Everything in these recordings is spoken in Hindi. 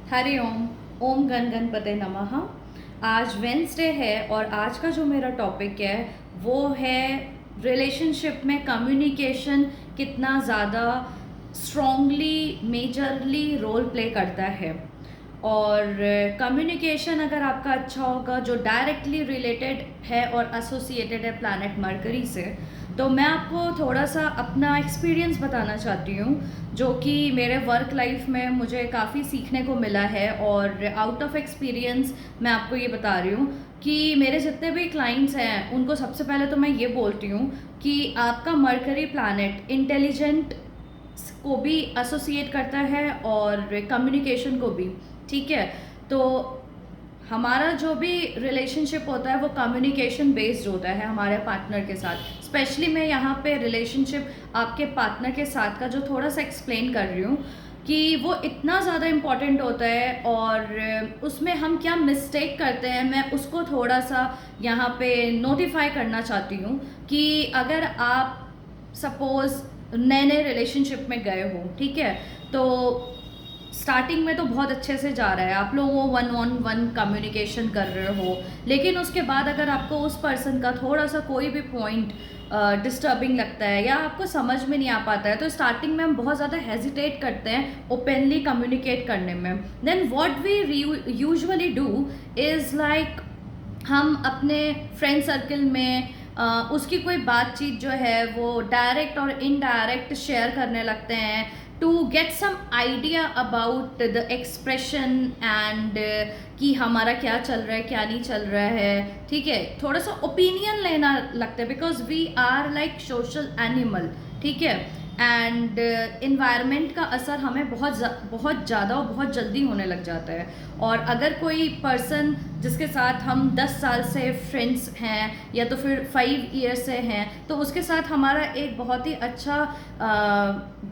हरि ओम। ओम गण गणपते नमः। आज वेंसडे है और आज का जो मेरा टॉपिक है वो है रिलेशनशिप में कम्युनिकेशन कितना ज़्यादा स्ट्रॉन्गली मेजरली रोल प्ले करता है। और कम्युनिकेशन अगर आपका अच्छा होगा जो डायरेक्टली रिलेटेड है और एसोसिएटेड है प्लैनेट मरकरी से, तो मैं आपको थोड़ा सा अपना एक्सपीरियंस बताना चाहती हूँ जो कि मेरे वर्क लाइफ में मुझे काफ़ी सीखने को मिला है। और आउट ऑफ एक्सपीरियंस मैं आपको ये बता रही हूँ कि मेरे जितने भी क्लाइंट्स हैं उनको सबसे पहले तो मैं ये बोलती हूँ कि आपका मरकरी प्लैनेट इंटेलिजेंट को भी एसोसिएट करता है और कम्युनिकेशन को भी। ठीक है, तो हमारा जो भी रिलेशनशिप होता है वो कम्युनिकेशन बेस्ड होता है हमारे पार्टनर के साथ। स्पेशली मैं यहाँ पे रिलेशनशिप आपके पार्टनर के साथ का जो थोड़ा सा एक्सप्लेन कर रही हूँ कि वो इतना ज़्यादा इम्पॉर्टेंट होता है और उसमें हम क्या मिस्टेक करते हैं मैं उसको थोड़ा सा यहाँ पे नोटिफाई करना चाहती हूँ कि अगर आप सपोज़ नए नए रिलेशनशिप में गए हो, ठीक है, तो स्टार्टिंग में तो बहुत अच्छे से जा रहा है, आप लोग वो वन ऑन वन कम्युनिकेशन कर रहे हो, लेकिन उसके बाद अगर आपको उस पर्सन का थोड़ा सा कोई भी पॉइंट डिस्टर्बिंग लगता है या आपको समझ में नहीं आ पाता है, तो स्टार्टिंग में हम बहुत ज़्यादा हेजिटेट करते हैं ओपनली कम्युनिकेट करने में। Then what we usually do is like हम अपने फ्रेंड सर्कल में उसकी कोई बातचीत जो है वो डायरेक्ट और इनडायरेक्ट शेयर करने लगते हैं to get some idea about the expression and कि हमारा क्या चल रहा है क्या नहीं चल रहा है। ठीक है, थोड़ा सा ओपिनियन लेना लगता है because we are like social animal. ठीक है, एंड इन्वायरमेंट का असर हमें बहुत ज़्यादा और बहुत जल्दी होने लग जाता है। और अगर कोई पर्सन जिसके साथ हम 10 साल से फ्रेंड्स हैं या तो फिर 5 ईयर से हैं, तो उसके साथ हमारा एक बहुत ही अच्छा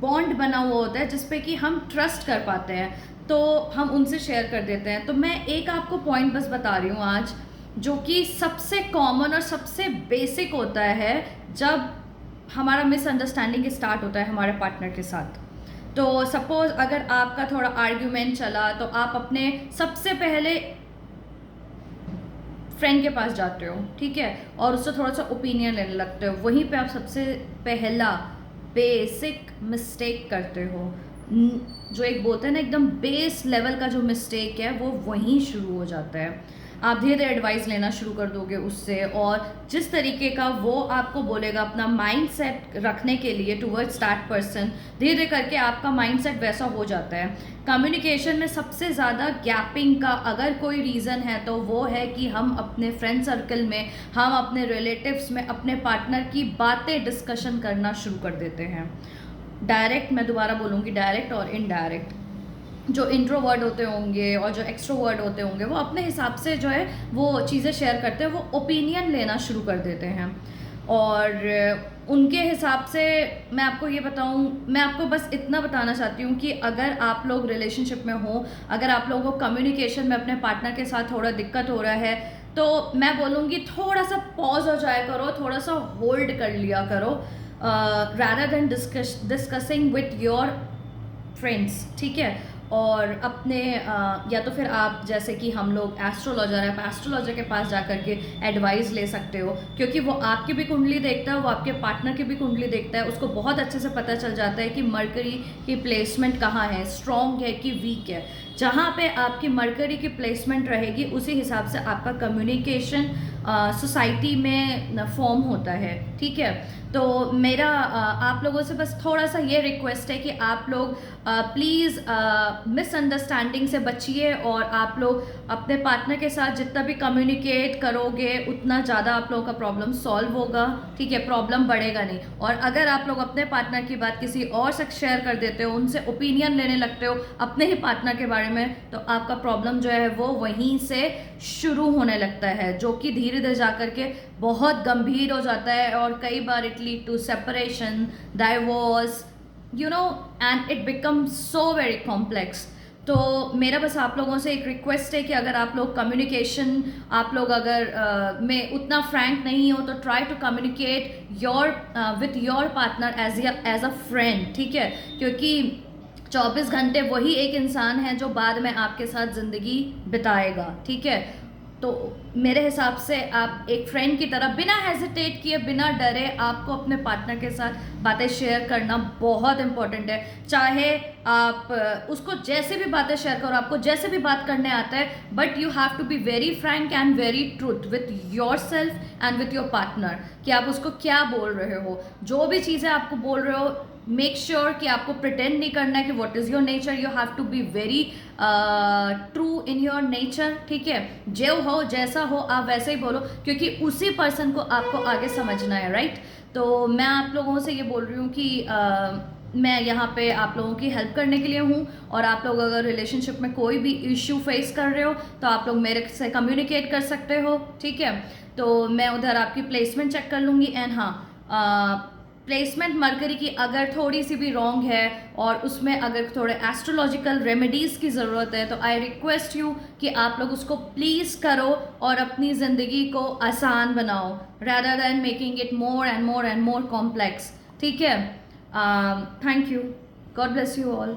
बॉन्ड बना हुआ होता है जिसपे कि हम ट्रस्ट कर पाते हैं, तो हम उनसे शेयर कर देते हैं। तो मैं एक आपको पॉइंट बस बता रही हूँ आज जो कि सबसे कॉमन और सबसे बेसिक होता है जब हमारा मिसअंडरस्टैंडिंग स्टार्ट होता है हमारे पार्टनर के साथ। तो सपोज अगर आपका थोड़ा आर्ग्यूमेंट चला तो आप अपने सबसे पहले फ्रेंड के पास जाते हो, ठीक है, और उससे थोड़ा सा ओपिनियन लेने लगते हो। वहीं पे आप सबसे पहला बेसिक मिस्टेक करते हो, जो एक बोलते हैं ना एकदम बेस लेवल का जो मिस्टेक है वो वहीं शुरू हो जाता है। आप धीरे धीरे एडवाइस लेना शुरू कर दोगे उससे, और जिस तरीके का वो आपको बोलेगा अपना माइंड सेट रखने के लिए टूवर्ड्स दैट पर्सन, धीरे धीरे करके आपका माइंड सेट वैसा हो जाता है। कम्युनिकेशन में सबसे ज़्यादा गैपिंग का अगर कोई रीज़न है तो वो है कि हम अपने फ्रेंड सर्कल में, हम अपने रिलेटिव्स में अपने पार्टनर की बातें डिस्कशन करना शुरू कर देते हैं। डायरेक्ट, मैं दोबारा बोलूँगी, डायरेक्ट और इनडायरेक्ट। जो इंट्रोवर्ड होते होंगे और जो एक्सट्रोवर्ड होते होंगे वो अपने हिसाब से जो है वो चीज़ें शेयर करते हैं, वो ओपिनियन लेना शुरू कर देते हैं। और उनके हिसाब से मैं आपको ये बताऊं, मैं आपको बस इतना बताना चाहती हूँ कि अगर आप लोग रिलेशनशिप में हो, अगर आप लोगों को कम्युनिकेशन में अपने पार्टनर के साथ थोड़ा दिक्कत हो रहा है, तो मैं बोलूँगी थोड़ा सा पॉज हो जाया करो, थोड़ा सा होल्ड कर लिया करो rather than discussing with your friends. ठीक है, और अपने या तो फिर आप जैसे कि हम लोग एस्ट्रोलॉजर है, आप एस्ट्रोलॉजर के पास जा करके एडवाइस ले सकते हो, क्योंकि वो आपकी भी कुंडली देखता है, वो आपके पार्टनर की भी कुंडली देखता है, उसको बहुत अच्छे से पता चल जाता है कि मरकरी की प्लेसमेंट कहाँ है, स्ट्रॉन्ग है कि वीक है। जहाँ पे आपकी मरकरी की प्लेसमेंट रहेगी उसी हिसाब से आपका कम्युनिकेशन सोसाइटी में फॉर्म होता है। ठीक है, तो मेरा आप लोगों से बस थोड़ा सा ये रिक्वेस्ट है कि आप लोग प्लीज़ मिसअंडरस्टैंडिंग से बचिए, और आप लोग अपने पार्टनर के साथ जितना भी कम्युनिकेट करोगे उतना ज़्यादा आप लोगों का प्रॉब्लम सॉल्व होगा। ठीक है, प्रॉब्लम बढ़ेगा नहीं। और अगर आप लोग अपने पार्टनर की बात किसी और से शेयर कर देते हो, उनसे ओपिनियन लेने लगते हो अपने ही पार्टनर के बारे में, तो आपका प्रॉब्लम जो है वो वहीं से शुरू होने लगता है, जो कि धीरे धीरे जा करके बहुत गंभीर हो जाता है, और कई बार it lead to separation, divorce, you know, and it becomes so very complex. तो मेरा बस आप लोगों से एक रिक्वेस्ट है कि अगर आप लोग कम्युनिकेशन, आप लोग अगर में उतना फ्रैंक नहीं हो तो try to communicate your with your partner as a friend. ठीक है, क्योंकि 24 घंटे वही एक इंसान है जो बाद में आपके साथ ज़िंदगी बिताएगा, ठीक है। तो मेरे हिसाब से आप एक फ्रेंड की तरह बिना हेजिटेट किए, बिना डरे, आपको अपने पार्टनर के साथ बातें शेयर करना बहुत इंपॉर्टेंट है। चाहे आप उसको जैसे भी बातें शेयर करो, आपको जैसे भी बात करने आता है, but you have to be very frank and very truth with yourself and with your partner, कि आप उसको क्या बोल रहे हो, जो भी चीज़ें आपको बोल रहे हो। मेक श्योर कि आपको प्रिटेंड नहीं करना है कि what is your nature, you have to be very true in your nature, ठीक है। जो हो, जैसा हो, आप वैसे ही बोलो, क्योंकि उसी पर्सन को आपको आगे समझना है, राइट। तो मैं आप लोगों से ये बोल रही हूँ कि मैं यहाँ पे आप लोगों की हेल्प करने के लिए हूँ, और आप लोग अगर रिलेशनशिप में कोई भी इश्यू फेस कर रहे हो तो आप लोग मेरे से कम्युनिकेट कर सकते हो, ठीक है। तो मैं उधर आपकी प्लेसमेंट चेक कर लूँगी। एंड हाँ, प्लेसमेंट मरकरी की अगर थोड़ी सी भी रॉन्ग है और उसमें अगर थोड़े एस्ट्रोलॉजिकल रेमेडीज़ की ज़रूरत है, तो आई रिक्वेस्ट यू कि आप लोग उसको प्लीज़ करो और अपनी ज़िंदगी को आसान बनाओ, rather than making it more and more and more complex, ठीक है। Thank you, God bless you all.